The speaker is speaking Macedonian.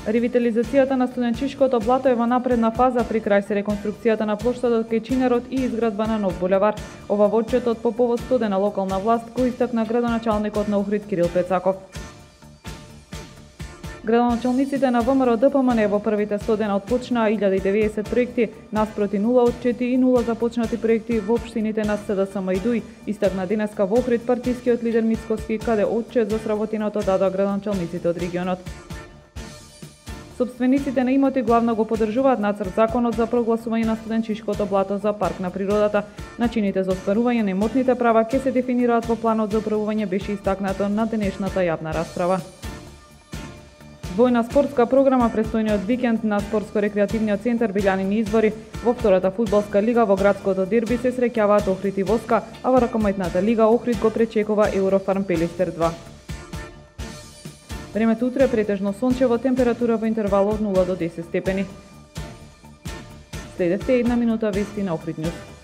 Ревитализацијата на студенчишкото блато е во напредна фаза, при крај се реконструкцијата на плоштадот кај Чинерот и изградба на нов булевар. Ова во отчетот по повод студена локална власт кој истакна градоначалникот на Охрид Кирил Пецаков. Градоначалниците на ВМРО ДПМН во првите 100 дена отпочнаа 1090 проекти, наспроти 0 отчети и 0 започнати проекти во општините на СДСМ и ДУИ, истакна денеска во Охрид партискиот лидер Мицкоски, каде отчет за сработиното дадоа градоначалниците од регионот. Собствениците на имоти главно го поддржуваат нацрт законот за прогласување на студенчишкото блато за парк на природата. Начините за остварување на имотните права ќе се дефинираат во планот за управување, беше истакнато на денешната јавна расправа. Двојна спортска програма престојниот викенд на спортско-рекреативниот центар Билјанини извори. Во втората фудбалска лига во градското дерби се среќаваат Охрид и Воска, а во ракометната лига Охрид го пречекува Еврофарм Пелистер 2. Времето утре претежно сончево, температура во интервал од 0 до 10 степени. Следевте една минута вести на Охрид Нјуз.